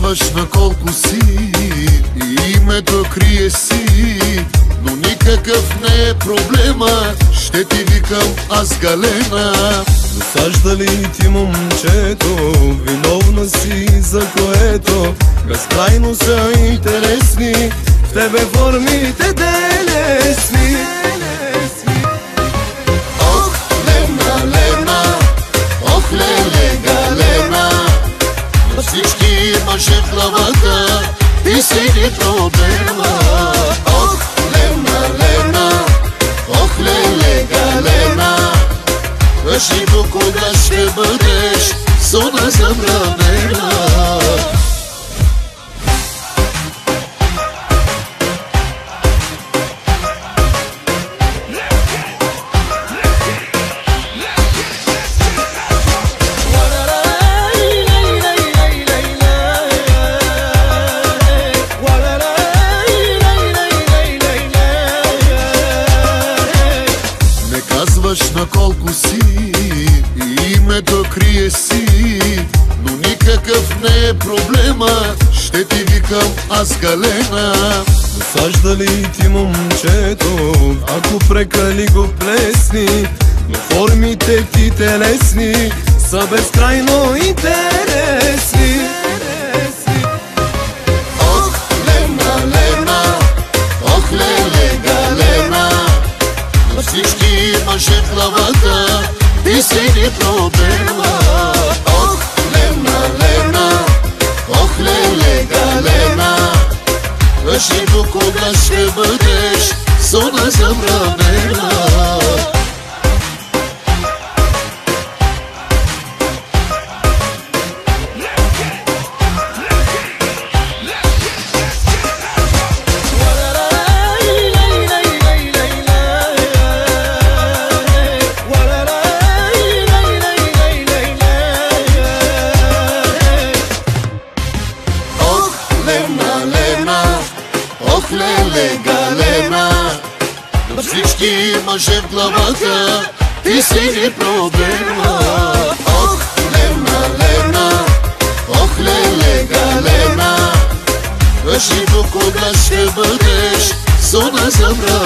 казваш на колко си и името крие си, но никакъв не е проблема. Ще ти викам аз Галена. Досаждали ти момчето, виновна си за което безкрайно са интересни в тебе формите телесни. Ох, Лена, Лена, ох, леле, Галена, на всички имаше в главата, ти си ни проблема. Ох, Лена, Лена, ох, леле, Галена, кажи до кога ще бъдеш зона забранена. Казваш на колко си и името крие си, но никакъв не е проблема. Ще ти викам аз Галена. Досаждали ти момчето, ако прекали го плесни, но формите ти телесни са безкрайно интересни. Ох, Лена, Лена, ох, леле, Галена, на всички имаше в главата, ти си ни проблема. Ох, Лена, Лена, ох, леле, Галена, кажи до кога ще бъдеш зона забранена. Лена, Лена, ох, леле, Галена, на всички имаше в главата, ти си ни проблема. Ох, Лена, Лена, ох, леле, Галена, кажи до кога ще бъдеш зона забранена.